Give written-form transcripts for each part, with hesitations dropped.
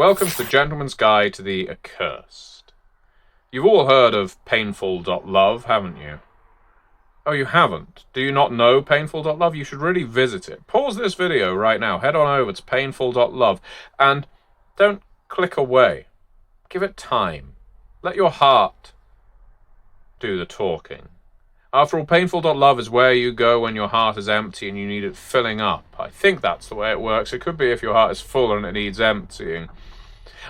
Welcome to the Gentleman's Guide to the Accursed. You've all heard of painful.love, haven't you? Oh, you haven't? Do you not know painful.love? You should really visit it. Pause this video right now, head on over to painful.love, and don't click away. Give it time. Let your heart do the talking. After all, painful.love is where you go when your heart is empty and you need it filling up. I think that's the way it works. It could be if your heart is full and it needs emptying.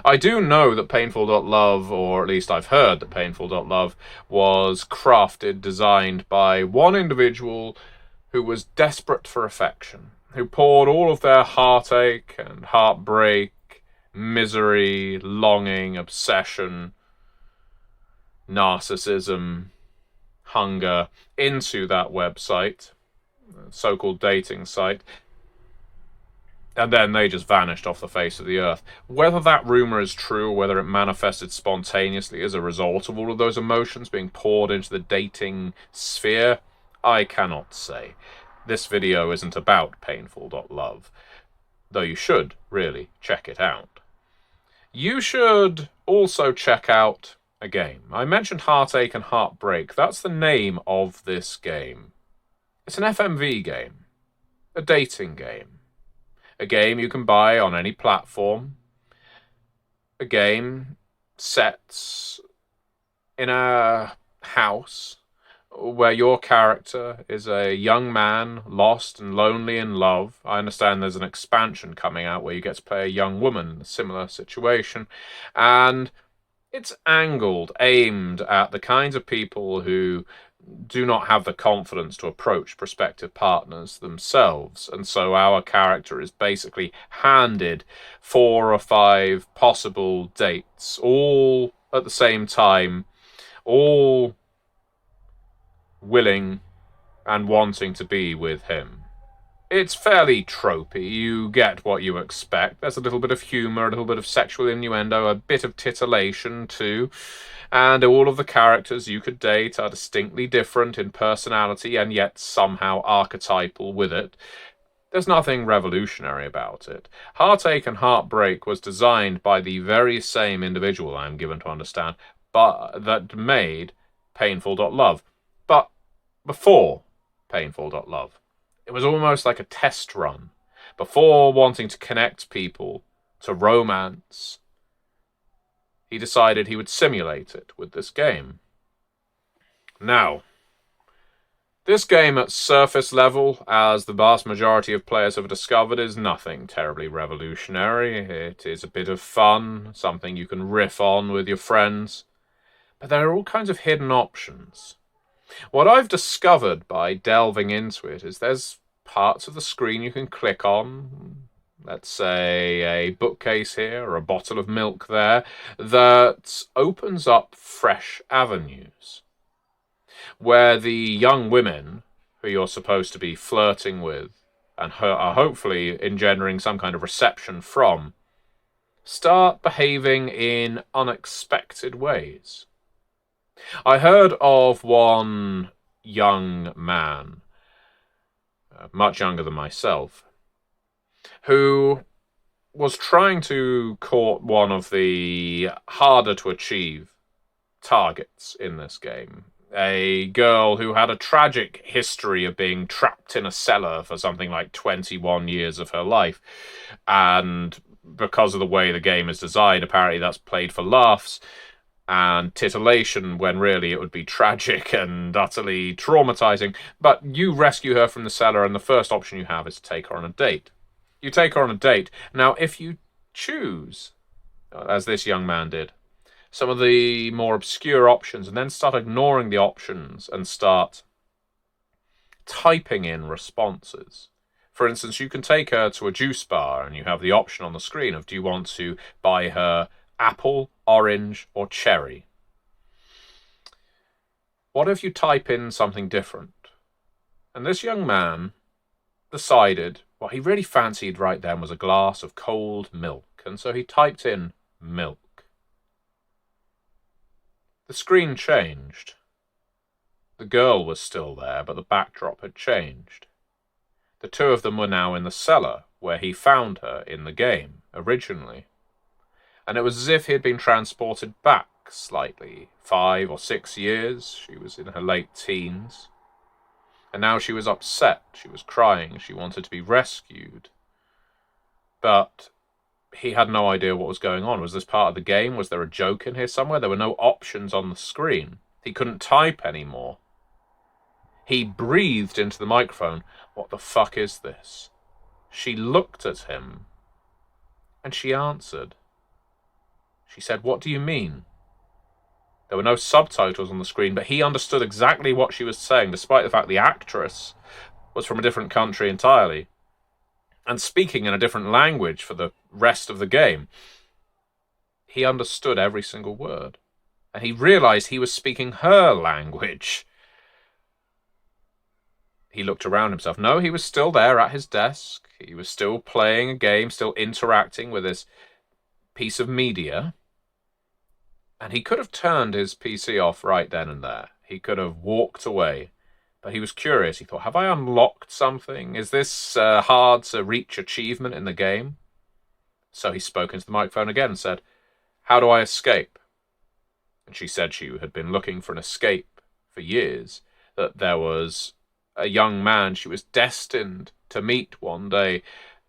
I do know that painful.love, or at least I've heard that painful.love was crafted, designed by one individual who was desperate for affection, who poured all of their heartache and heartbreak, misery, longing, obsession, narcissism, hunger into that website, so-called dating site, and then they just vanished off the face of the earth. Whether that rumor is true, or whether it manifested spontaneously as a result of all of those emotions being poured into the dating sphere, I cannot say. This video isn't about painful.love, though you should really check it out. You should also check out a game. I mentioned Heartache and Heartbreak. That's the name of this game. It's an FMV game. A dating game. A game you can buy on any platform. A game set in a house where your character is a young man lost and lonely in love. I understand there's an expansion coming out where you get to play a young woman in a similar situation. And it's aimed at the kinds of people who do not have the confidence to approach prospective partners themselves. And so our character is basically handed 4 or 5 possible dates, all at the same time, all willing and wanting to be with him. It's fairly tropey. You get what you expect. There's a little bit of humour, a little bit of sexual innuendo, a bit of titillation too. And all of the characters you could date are distinctly different in personality and yet somehow archetypal with it. There's nothing revolutionary about it. Heartache and Heartbreak was designed by the very same individual, I am given to understand, but that made painful.love. But before painful.love. It was almost like a test run. Before wanting to connect people to romance, he decided he would simulate it with this game. Now, this game at surface level, as the vast majority of players have discovered, is nothing terribly revolutionary. It is a bit of fun, something you can riff on with your friends. But there are all kinds of hidden options. What I've discovered by delving into it is there's parts of the screen you can click on, let's say a bookcase here or a bottle of milk there, that opens up fresh avenues where the young women who you're supposed to be flirting with and are hopefully engendering some kind of reception from start behaving in unexpected ways. I heard of one young man, much younger than myself, who was trying to court one of the harder to achieve targets in this game. A girl who had a tragic history of being trapped in a cellar for something like 21 years of her life. And because of the way the game is designed, apparently that's played for laughs and titillation, when really it would be tragic and utterly traumatizing. But you rescue her from the cellar, and the first option you have is to take her on a date. You take her on a date. Now, if you choose, as this young man did, some of the more obscure options, and then start ignoring the options and start typing in responses. For instance, you can take her to a juice bar, and you have the option on the screen of, do you want to buy her apple, orange, or cherry? What if you type in something different? And this young man decided what he really fancied right then was a glass of cold milk, and so he typed in milk. The screen changed. The girl was still there, but the backdrop had changed. The two of them were now in the cellar, where he found her in the game, originally. And it was as if he had been transported back slightly, 5 or 6 years. She was in her late teens. And now she was upset, she was crying, she wanted to be rescued. But he had no idea what was going on. Was this part of the game? Was there a joke in here somewhere? There were no options on the screen. He couldn't type anymore. He breathed into the microphone. What the fuck is this? She looked at him, and she answered. She said, "What do you mean?" There were no subtitles on the screen, but he understood exactly what she was saying, despite the fact the actress was from a different country entirely, and speaking in a different language for the rest of the game. He understood every single word, and he realized he was speaking her language. He looked around himself. No, he was still there at his desk. He was still playing a game, still interacting with this piece of media. And he could have turned his PC off right then and there. He could have walked away. But he was curious. He thought, have I unlocked something? Is this hard to reach achievement in the game? So he spoke into the microphone again and said, "How do I escape?" And she said she had been looking for an escape for years, that there was a young man she was destined to meet one day,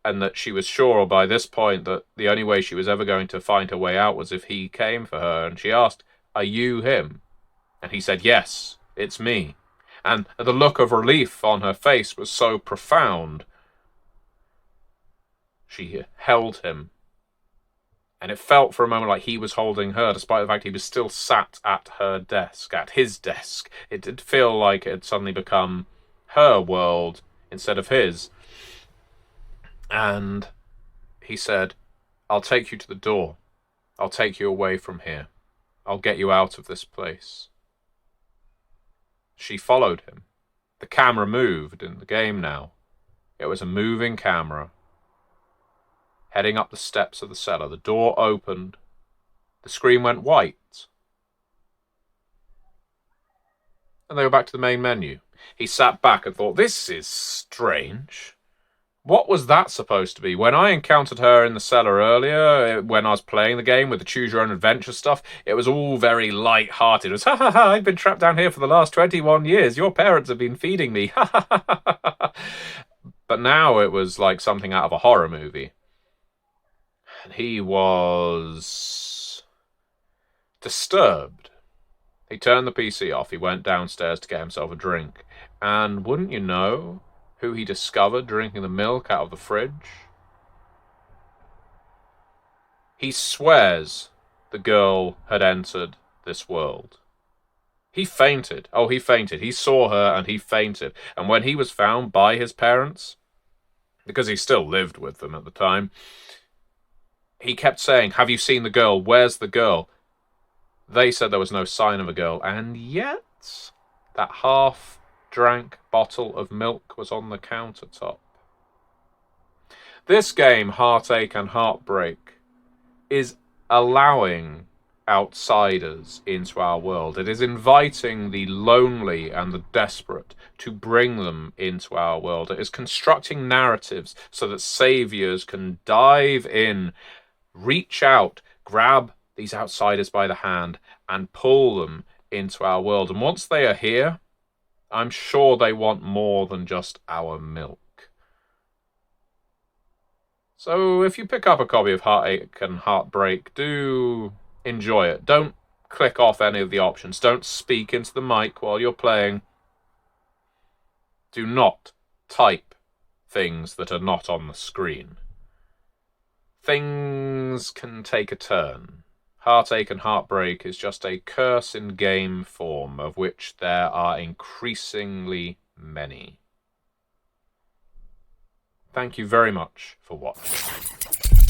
and that she was sure by this point that the only way she was ever going to find her way out was if he came for her. And she asked, "Are you him?" And he said, "Yes, it's me." And the look of relief on her face was so profound. She held him, and it felt for a moment like he was holding her, despite the fact he was still sat at her desk, at his desk. It did feel like it had suddenly become her world instead of his. And he said, "I'll take you to the door. I'll take you away from here. I'll get you out of this place." She followed him. The camera moved in the game now. It was a moving camera. Heading up the steps of the cellar, the door opened. The screen went white. And they were back to the main menu. He sat back and thought, this is strange. What was that supposed to be? When I encountered her in the cellar earlier, when I was playing the game with the choose-your-own-adventure stuff, it was all very light-hearted. It was, ha ha ha, I've been trapped down here for the last 21 years. Your parents have been feeding me. Ha ha ha ha ha. But now it was like something out of a horror movie. And he was disturbed. He turned the PC off. He went downstairs to get himself a drink. And wouldn't you know who he discovered drinking the milk out of the fridge? He swears the girl had entered this world. He fainted. Oh, he fainted. He saw her and he fainted. And when he was found by his parents, because he still lived with them at the time, he kept saying, "Have you seen the girl? Where's the girl?" They said there was no sign of a girl. And yet, that half-drank bottle of milk was on the countertop. This game, Heartache and Heartbreak, is allowing outsiders into our world. It is inviting the lonely and the desperate to bring them into our world. It is constructing narratives so that saviors can dive in, reach out, grab these outsiders by the hand and pull them into our world. And once they are here, I'm sure they want more than just our milk. So if you pick up a copy of Heartache and Heartbreak, do enjoy it. Don't click off any of the options. Don't speak into the mic while you're playing. Do not type things that are not on the screen. Things can take a turn. Heartache and Heartbreak is just a curse in game form, of which there are increasingly many. Thank you very much for watching.